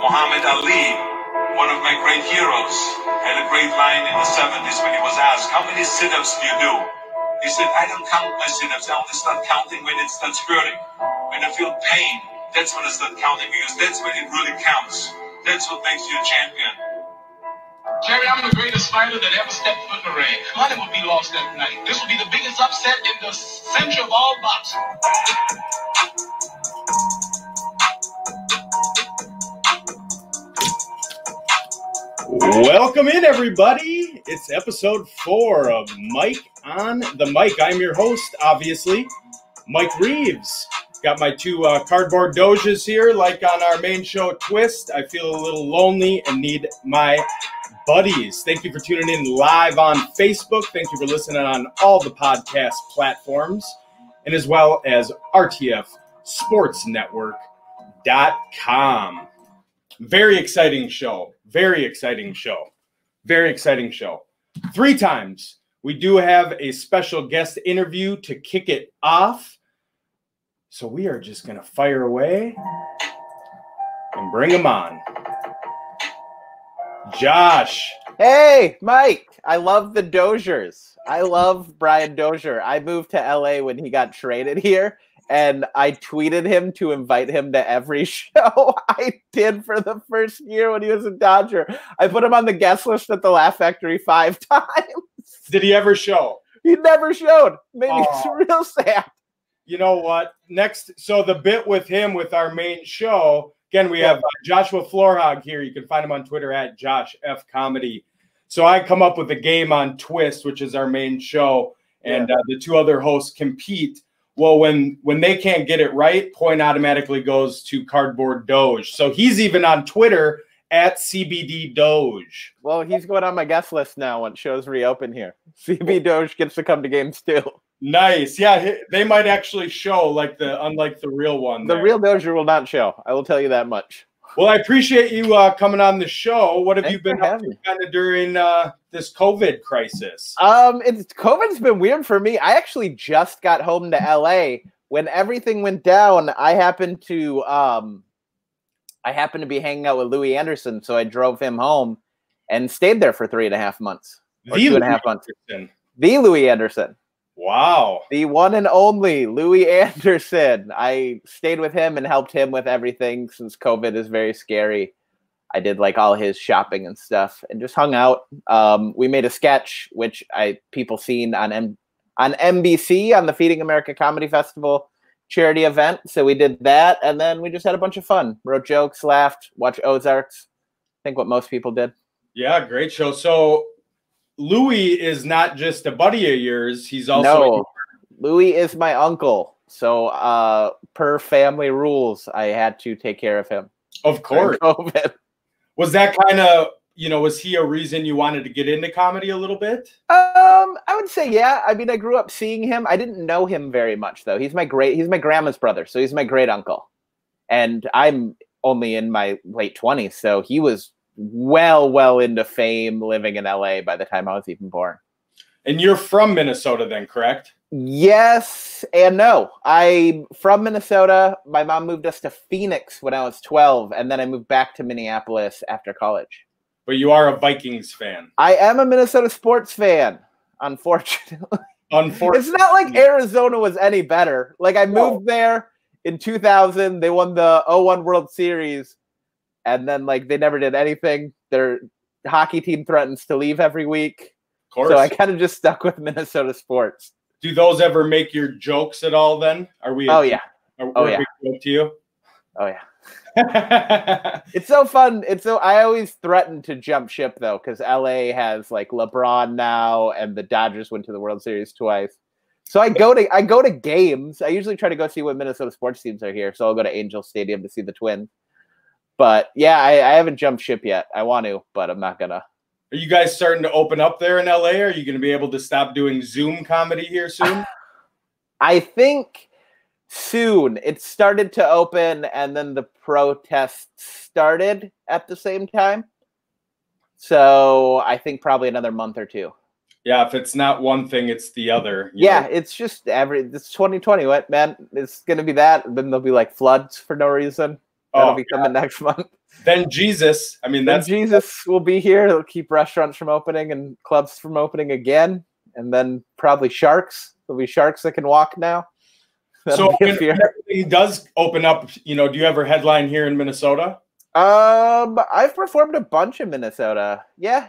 Muhammad Ali, one of my great heroes, had a great line in the 70s when he was asked, how many sit-ups do you do? He said, I don't count my sit-ups. I only start counting when it starts hurting. When I feel pain, that's when I start counting, because that's when it really counts. That's what makes you a champion. Jerry, I'm the greatest fighter that ever stepped foot in the ring. Money would be lost that night. This would be the biggest upset in the century of all boxing. Welcome in, everybody. It's episode 4 of Mike on the Mic. I'm your host, obviously, Mike Reeves. Got my two cardboard doges here, like on our main show, Twist. I feel a little lonely and need my buddies. Thank you for tuning in live on Facebook. Thank you for listening on all the podcast platforms, and as well as RTFSportsNetwork.com. Very exciting show. Very exciting show. Very exciting show. 3 times. We do have a special guest interview to kick it off. So we are just going to fire away and bring him on. Josh. Hey, Mike. I love the Dozers. I love Brian Dozier. I moved to LA when he got traded here, and I tweeted him to invite him to every show I did for the first year when he was a Dodger. I put him on the guest list at the Laugh Factory 5 times. Did he ever show? He never showed. Made me real sad. You know what? Next, so the bit with him with our main show, again, we have Joshua Florhog here. You can find him on Twitter at Josh F Comedy. So I come up with a game on Twist, which is our main show, and the 2 other hosts compete. Well, when they can't get it right, point automatically goes to Cardboard Doge. So he's even on Twitter at CBD Doge. Well, he's going on my guest list now when shows reopen here. CB Doge gets to come to games too. Nice. Yeah, they might actually show, unlike the real one. The real Dozier will not show. I will tell you that much. Well, I appreciate you coming on the show. What have you been up to kind of during this COVID crisis? COVID's been weird for me. I actually just got home to LA when everything went down. I happened to be hanging out with Louis Anderson, so I drove him home and stayed there for 3.5 months. Or 2.5 months. The Louis Anderson. Wow. The one and only Louis Anderson. I stayed with him and helped him with everything since COVID is very scary. I did like all his shopping and stuff and just hung out. We made a sketch, which people seen on NBC on the Feeding America Comedy Festival charity event. So we did that, and then we just had a bunch of fun. Wrote jokes, laughed, watched Ozarks. I think what most people did. Yeah, great show. So Louis is not just a buddy of yours. He's also Louis is my uncle. So per family rules, I had to take care of him. Of course. Was that kind of, was he a reason you wanted to get into comedy a little bit? I would say, yeah. I mean, I grew up seeing him. I didn't know him very much, though. He's my grandma's brother, so he's my great uncle. And I'm only in my late 20s, so he was well into fame living in LA by the time I was even born. And you're from Minnesota then, correct? Yes and no. I'm from Minnesota. My mom moved us to Phoenix when I was 12, and then I moved back to Minneapolis after college. But you are a Vikings fan. I am a Minnesota sports fan, unfortunately. It's not like Arizona was any better. Like, I moved there in 2000. They won the 01 World Series. And then, they never did anything. Their hockey team threatens to leave every week. Of course. So I kind of just stuck with Minnesota sports. Do those ever make your jokes at all then? Are we? Oh, yeah. A big joke to you? Oh, yeah. It's so fun. I always threaten to jump ship, though, because LA has, LeBron now, and the Dodgers went to the World Series twice. So I go to games. I usually try to go see what Minnesota sports teams are here. So I'll go to Angel Stadium to see the Twins. But yeah, I haven't jumped ship yet. I want to, but I'm not gonna. Are you guys starting to open up there in LA? Are you going to be able to stop doing Zoom comedy here soon? I think soon. It started to open, and then the protests started at the same time. So I think probably another month or 2. Yeah, if it's not one thing, it's the other. Yeah, it's just it's 2020. What, man? It's gonna be that. Then there'll be floods for no reason. That'll be coming next month. Then Jesus. I mean, then Jesus will be here. It'll keep restaurants from opening and clubs from opening again. And then probably sharks. There'll be sharks that can walk now. So when everything does open up, do you ever headline here in Minnesota? I've performed a bunch in Minnesota. Yeah.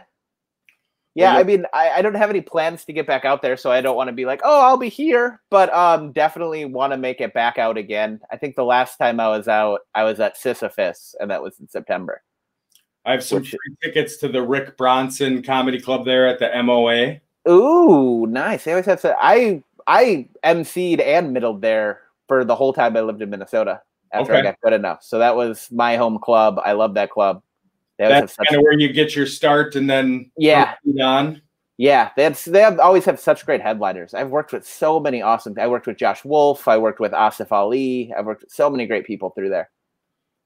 Yeah, I mean, I don't have any plans to get back out there, so I don't want to be like, oh, I'll be here. But definitely want to make it back out again. I think the last time I was out, I was at Sisyphus, and that was in September. I have some free tickets to the Rick Bronson Comedy Club there at the MOA. Ooh, nice. They always have I emceed and middled there for the whole time I lived in Minnesota after I got good enough. So that was my home club. I love that club. That's kind of where you get your start, and then on. Yeah, they always have such great headliners. I've worked with so many awesome. I worked with Josh Wolf. I worked with Asif Ali. I've worked with so many great people through there.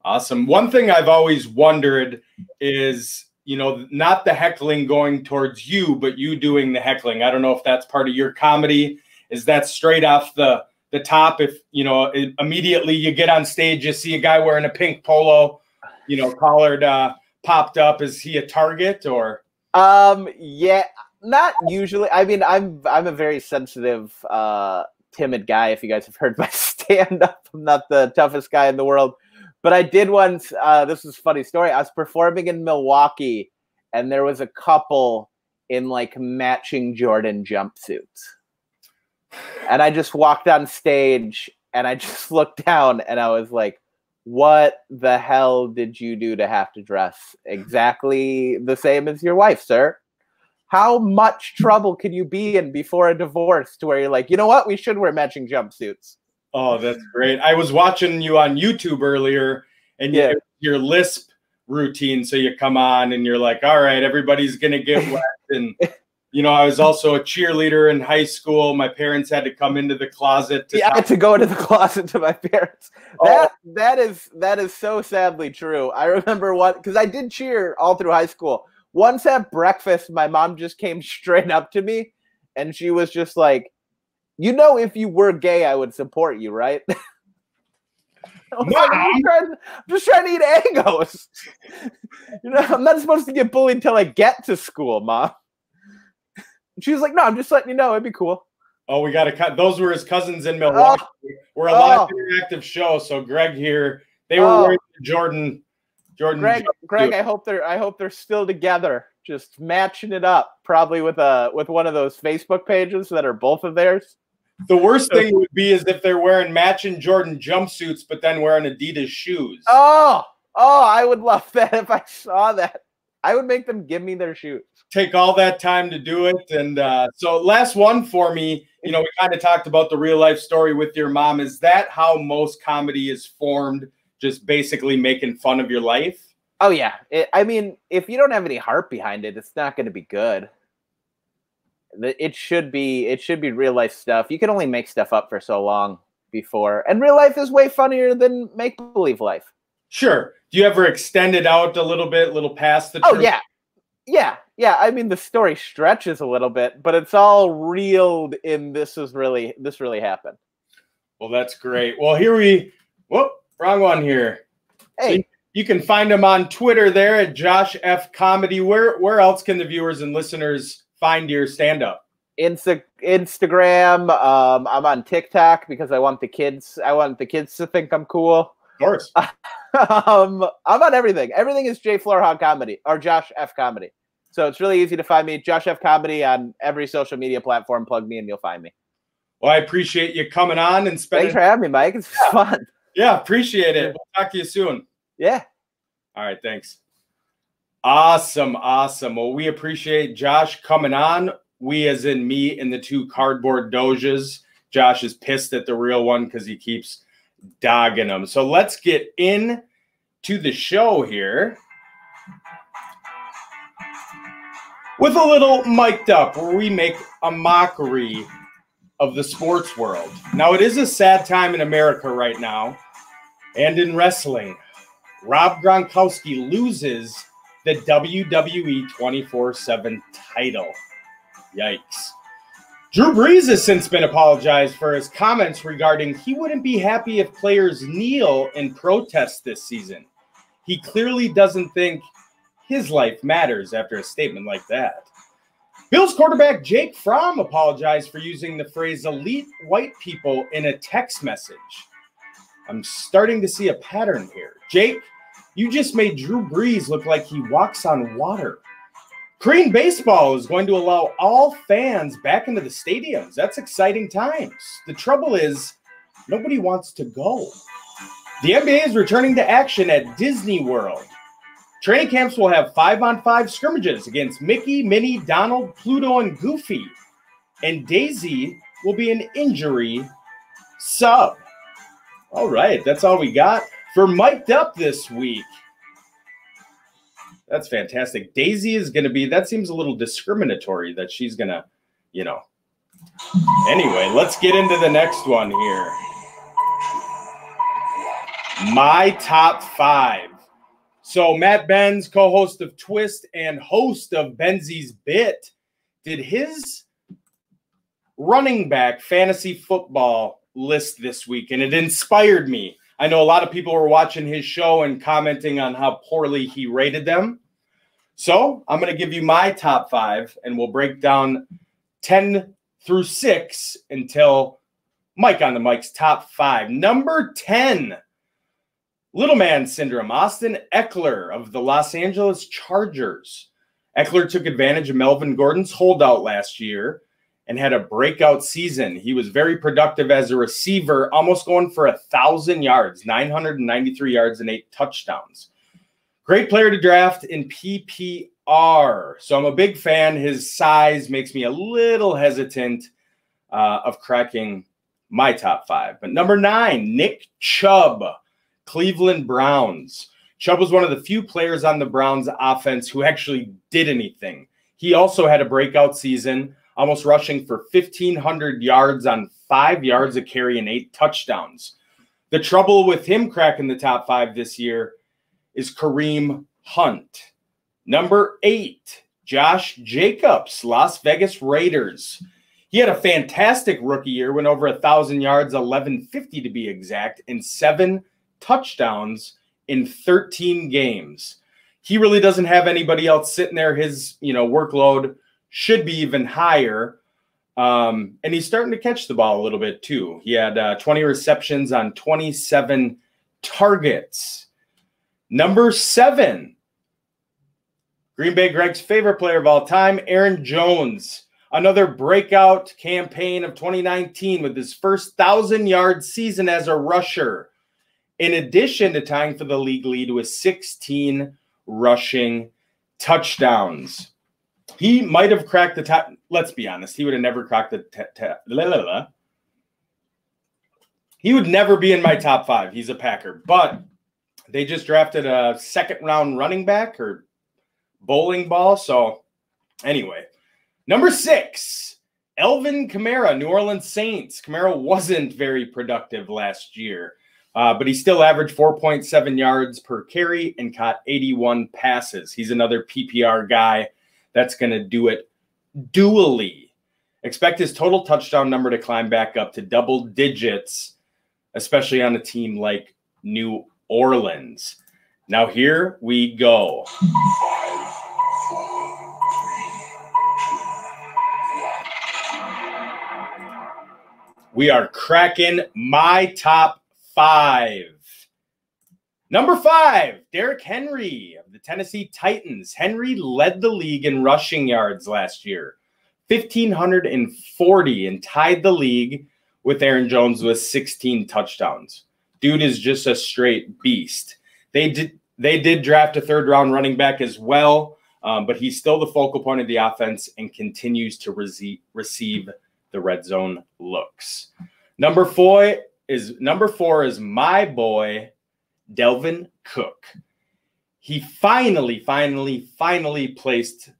Awesome. One thing I've always wondered is, not the heckling going towards you, but you doing the heckling. I don't know if that's part of your comedy. Is that straight off the top? If immediately you get on stage, you see a guy wearing a pink polo, collared. Popped up, is he a target or? Yeah, not usually. I mean, I'm a very sensitive, timid guy. If you guys have heard my stand-up, I'm not the toughest guy in the world. But I did once. This is a funny story. I was performing in Milwaukee, and there was a couple in like matching Jordan jumpsuits, and I just walked on stage, and I just looked down, and I was like, what the hell did you do to have to dress exactly the same as your wife, sir? How much trouble can you be in before a divorce to where you're like, you know what? We should wear matching jumpsuits. Oh, that's great. I was watching you on YouTube earlier, and your lisp routine. So you come on and you're like, all right, everybody's going to get wet. And, I was also a cheerleader in high school. My parents had to come into the closet. I had to go into the closet to my parents. That is so sadly true. I remember because I did cheer all through high school. Once at breakfast, my mom just came straight up to me, and she was just like, if you were gay, I would support you, right? I'm just trying to eat Angos. I'm not supposed to get bullied until I get to school, Mom. She was like, no, I'm just letting you know. It'd be cool. Oh, we got to cut. Those were his cousins in Milwaukee. We're a live interactive show. So Greg here, they were wearing Jordan. Greg, I hope they're still together, just matching it up, probably with one of those Facebook pages that are both of theirs. The worst thing would be is if they're wearing matching Jordan jumpsuits, but then wearing Adidas shoes. Oh, I would love that if I saw that. I would make them give me their shoes. Take all that time to do it. And so last one for me, we kind of talked about the real life story with your mom. Is that how most comedy is formed? Just basically making fun of your life? Oh, yeah. I mean, if you don't have any heart behind it, it's not going to be good. It should be real life stuff. You can only make stuff up for so long before. And real life is way funnier than make-believe life. Sure. Do you ever extend it out a little past the truth? Oh, yeah. Yeah. I mean, the story stretches a little bit, but it's all reeled in this really happened. Well, that's great. Well, wrong one here. Hey. So you can find him on Twitter there at Josh F Comedy. Where else can the viewers and listeners find your stand-up? Instagram. I'm on TikTok because I want the kids to think I'm cool. Of course. I'm on everything. Everything is J Florhog Comedy or Josh F Comedy. So it's really easy to find me. Josh F Comedy on every social media platform. Plug me and you'll find me. Well, I appreciate you coming on and spending. Thanks for having me, Mike. It's fun. Yeah, appreciate it. We'll talk to you soon. Yeah. All right, thanks. Awesome. Well, we appreciate Josh coming on. We as in me and the two cardboard Doges. Josh is pissed at the real one because he keeps dogging him. So let's get in to the show here with a little mic'd up where we make a mockery of the sports world. Now, it is a sad time in America right now. And in wrestling, Rob Gronkowski loses the WWE 24/7 title. Yikes. Drew Brees has since been apologized for his comments regarding he wouldn't be happy if players kneel in protest this season. He clearly doesn't think his life matters after a statement like that. Bills quarterback Jake Fromm apologized for using the phrase elite white people in a text message. I'm starting to see a pattern here. Jake, you just made Drew Brees look like he walks on water. Korean baseball is going to allow all fans back into the stadiums. That's exciting times. The trouble is, nobody wants to go. The NBA is returning to action at Disney World. Training camps will have 5-on-5 scrimmages against Mickey, Minnie, Donald, Pluto, and Goofy. And Daisy will be an injury sub. All right, that's all we got for Mic'd Up this week. That's fantastic. Daisy is going to be, that seems a little discriminatory that she's going to, Anyway, let's get into the next one here. My top 5. So Matt Benz, co-host of Twist and host of Benzi's Bit, did his running back fantasy football list this week, and it inspired me. I know a lot of people were watching his show and commenting on how poorly he rated them. So I'm going to give you my top 5, and we'll break down 10 through 6 until Mike on the Mike's top 5. Number 10, little man syndrome, Austin Eckler of the Los Angeles Chargers. Eckler took advantage of Melvin Gordon's holdout last year and had a breakout season. He was very productive as a receiver, almost going for 1,000 yards, 993 yards and 8 touchdowns. Great player to draft in PPR. So I'm a big fan. His size makes me a little hesitant of cracking my top 5. But number 9, Nick Chubb, Cleveland Browns. Chubb was one of the few players on the Browns offense who actually did anything. He also had a breakout season, almost rushing for 1,500 yards on 5 yards a carry and 8 touchdowns. The trouble with him cracking the top 5 this year is Kareem Hunt. Number 8, Josh Jacobs, Las Vegas Raiders. He had a fantastic rookie year, went over 1,000 yards, 1,150 to be exact, and 7 touchdowns in 13 games. He really doesn't have anybody else sitting there. His workload should be even higher. And he's starting to catch the ball a little bit too. He had 20 receptions on 27 targets. Number 7, Green Bay Greg's favorite player of all time, Aaron Jones. Another breakout campaign of 2019 with his first 1,000-yard season as a rusher, in addition to tying for the league lead with 16 rushing touchdowns. He might have cracked the top. Let's be honest. He would have never cracked the He would never be in my top 5. He's a Packer. But they just drafted a second-round running back or bowling ball. So anyway, number 6, Elvin Kamara, New Orleans Saints. Kamara wasn't very productive last year, but he still averaged 4.7 yards per carry and caught 81 passes. He's another PPR guy that's going to do it dually. Expect his total touchdown number to climb back up to double digits, especially on a team like New Orleans. Now here we go. We are cracking my top 5. Number 5, Derrick Henry of the Tennessee Titans. Henry led the league in rushing yards last year, 1,540, and tied the league with Aaron Jones with 16 touchdowns. Dude is just a straight beast. They did draft a 3rd-round running back as well, but he's still the focal point of the offense and continues to receive the red zone looks. Number 4 is my boy, Delvin Cook. He finally placed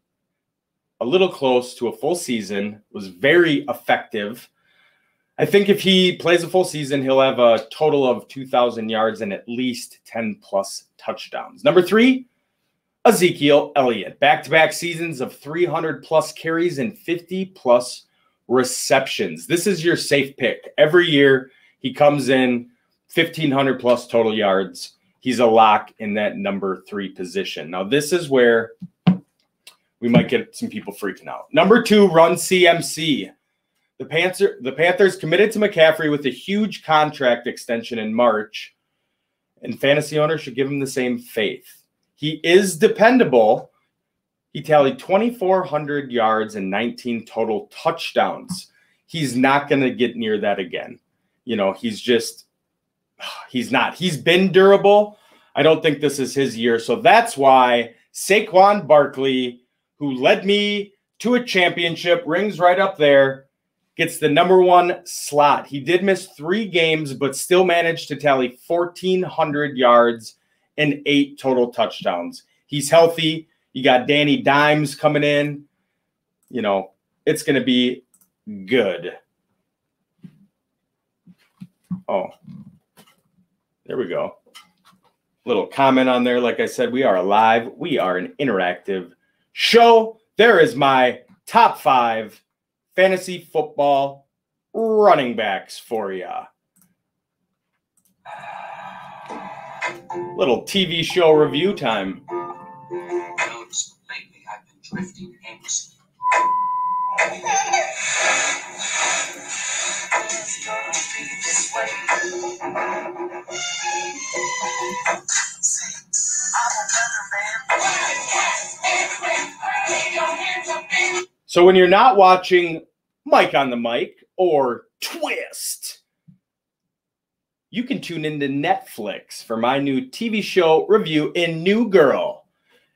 a little close to a full season, was very effective. I think if he plays a full season, he'll have a total of 2,000 yards and at least 10-plus touchdowns. Number 3, Ezekiel Elliott. Back-to-back seasons of 300-plus carries and 50-plus receptions. This is your safe pick. Every year he comes in 1,500 plus total yards. He's a lock in that number 3 position. Now, this is where we might get some people freaking out. Number 2, run CMC. The Panthers committed to McCaffrey with a huge contract extension in March, and fantasy owners should give him the same faith. He is dependable. He tallied 2,400 yards and 19 total touchdowns. He's not going to get near that again. You know, he's not. He's been durable. I don't think this is his year. So that's why Saquon Barkley, who led me to a championship, rings right up there, gets the number 1 slot. He did miss 3 games, but still managed to tally 1,400 yards and 8 total touchdowns. He's healthy. You got Danny Dimes coming in. You know, it's going to be good. Oh, there we go. Little comment on there. Like I said, we are live. We are an interactive show. There is my top 5 fantasy football running backs for you. Little TV show review time. Lately, I've been drifting aimlessly. So when you're not watching Mike on the Mic or Twist, you can tune into Netflix for my new TV show review in New Girl.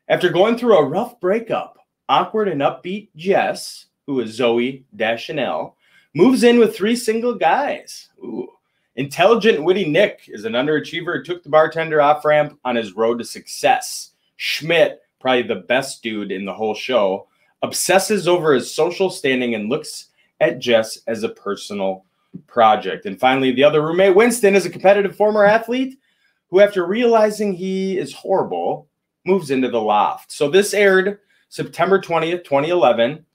After going through a rough breakup, awkward and upbeat Jess, who is Zoe Deschanel, moves in with 3 single guys. Ooh. Intelligent, witty Nick is an underachiever who took the bartender off-ramp on his road to success. Schmidt, probably the best dude in the whole show, obsesses over his social standing and looks at Jess as a personal project. And finally, the other roommate, Winston, is a competitive former athlete who, after realizing he is horrible, moves into the loft. So this aired September 20th, 2011,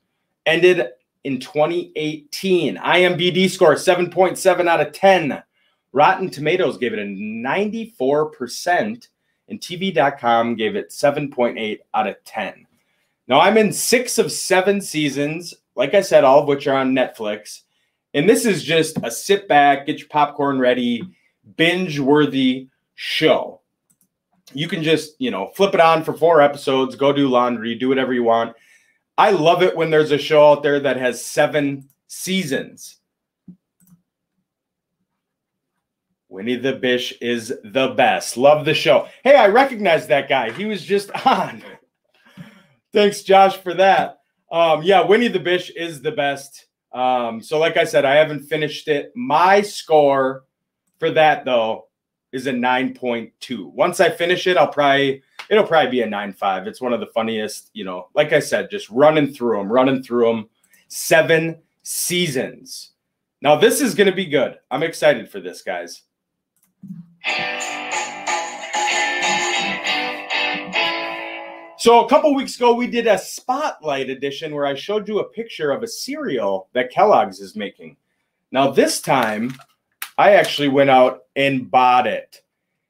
ended in 2018. IMDb score 7.7 out of 10. Rotten Tomatoes gave it a 94%, and TV.com gave it 7.8 out of 10. Now, I'm in 6 of 7 seasons, like I said, all of which are on Netflix. And this is just a sit back, get your popcorn ready, binge-worthy show. You can just, flip it on for 4 episodes, go do laundry, do whatever you want. I love it when there's a show out there that has 7 seasons. Winnie the Bish is the best. Love the show. Hey, I recognize that guy. He was just on. Thanks, Josh, for that. Yeah, Winnie the Bish is the best. So like I said, I haven't finished it. My score for that, though, is a 9.2. Once I finish it, it'll probably be a 9.5. It's one of the funniest, like I said, just running through them. 7 seasons. Now, this is going to be good. I'm excited for this, guys. So a couple weeks ago, we did a spotlight edition where I showed you a picture of a cereal that Kellogg's is making. Now, this time, I actually went out and bought it.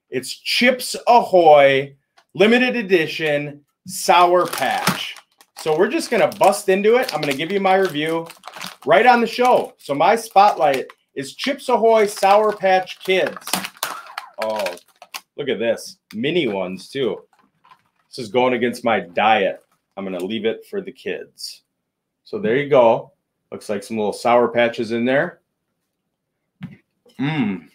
It's Chips Ahoy limited edition Sour Patch. So we're just going to bust into it. I'm going to give you my review right on the show. So my spotlight is Chips Ahoy Sour Patch Kids. Oh, look at this. Mini ones, too. This is going against my diet. I'm going to leave it for the kids. So there you go. Looks like some little Sour Patches in there. Don't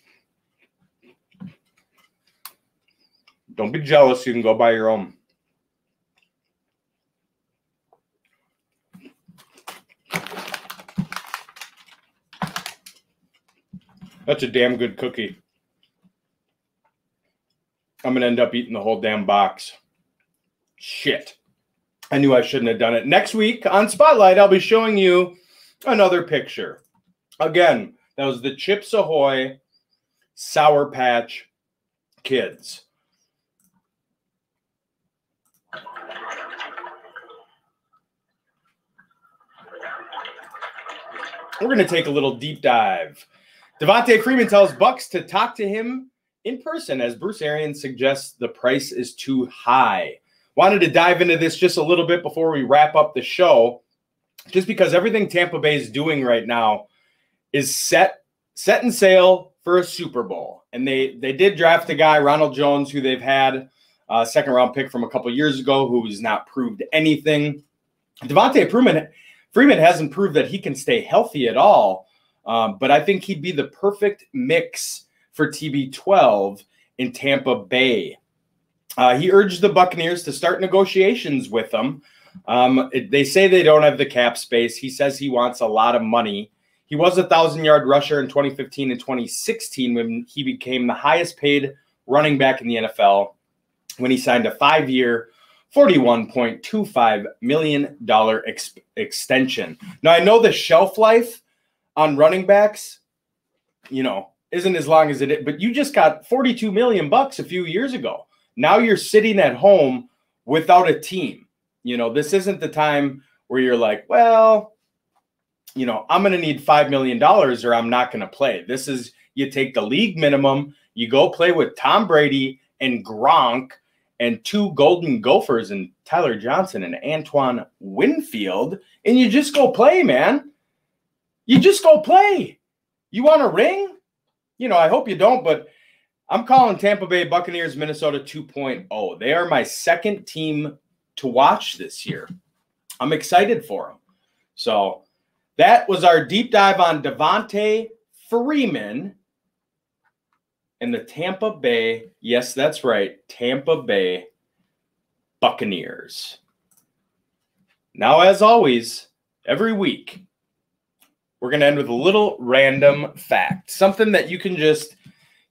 be jealous. You can go buy your own. That's a damn good cookie. I'm going to end up eating the whole damn box. Shit. I knew I shouldn't have done it. Next week on Spotlight, I'll be showing you another picture. Again, that was the Chips Ahoy Sour Patch Kids. we're going to take a little deep dive. Devonta Freeman tells Bucks to talk to him in person as Bruce Arians suggests the price is too high. Wanted to dive into this just a little bit before we wrap up the show, just because everything Tampa Bay is doing right now is set and sail for a Super Bowl. And they did draft a guy, Ronald Jones, who they've had a second-round pick from a couple years ago, who has not proved anything. Devonta Freeman hasn't proved that he can stay healthy at all, but I think he'd be the perfect mix for TB12 in Tampa Bay. He urged the Buccaneers to start negotiations with them. They say they don't have the cap space. He says he wants a lot of money. He was a 1,000-yard rusher in 2015 and 2016 when he became the highest-paid running back in the NFL when he signed a 5-year, $41.25 million extension. Now, I know the shelf life on running backs, isn't as long as it is, but you just got $42 million a few years ago. Now you're sitting at home without a team. This isn't the time where you're like, well, I'm going to need $5 million or I'm not going to play. This is, you take the league minimum, you go play with Tom Brady and Gronk and 2 Golden Gophers and Tyler Johnson and Antoine Winfield, and you just go play, man. You just go play. You want a ring? I hope you don't, but I'm calling Tampa Bay Buccaneers Minnesota 2.0. They are my second team to watch this year. I'm excited for them. So that was our deep dive on Devonta Freeman and the Tampa Bay, yes, that's right, Tampa Bay Buccaneers. Now, as always, every week, we're going to end with a little random fact, something that you can just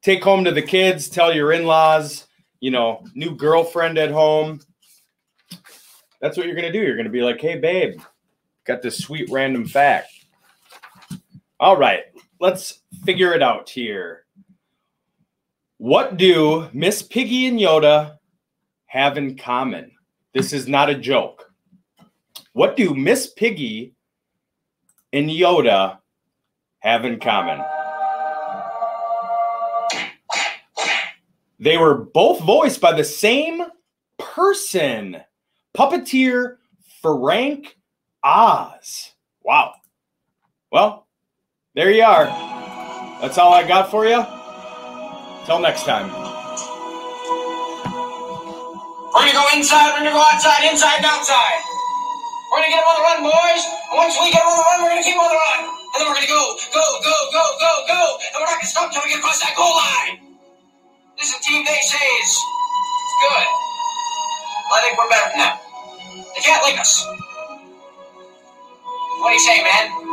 take home to the kids, tell your in-laws, new girlfriend at home. That's what you're going to do. You're going to be like, hey, babe, got this sweet random fact. All right, let's figure it out here. What do Miss Piggy and Yoda have in common? This is not a joke. What do Miss Piggy and Yoda have in common? They were both voiced by the same person, puppeteer Frank Oz. Wow. Well, there you are. That's all I got for you. Till next time. We're going to go inside, we're going to go outside, inside and outside. We're going to get them on the run, boys. And once we get them on the run, we're going to keep them on the run. And then we're going to go. And we're not going to stop until we get across that goal line. This is a team they say is good. Well, I think we're better than them. They can't lick us. What do you say, man?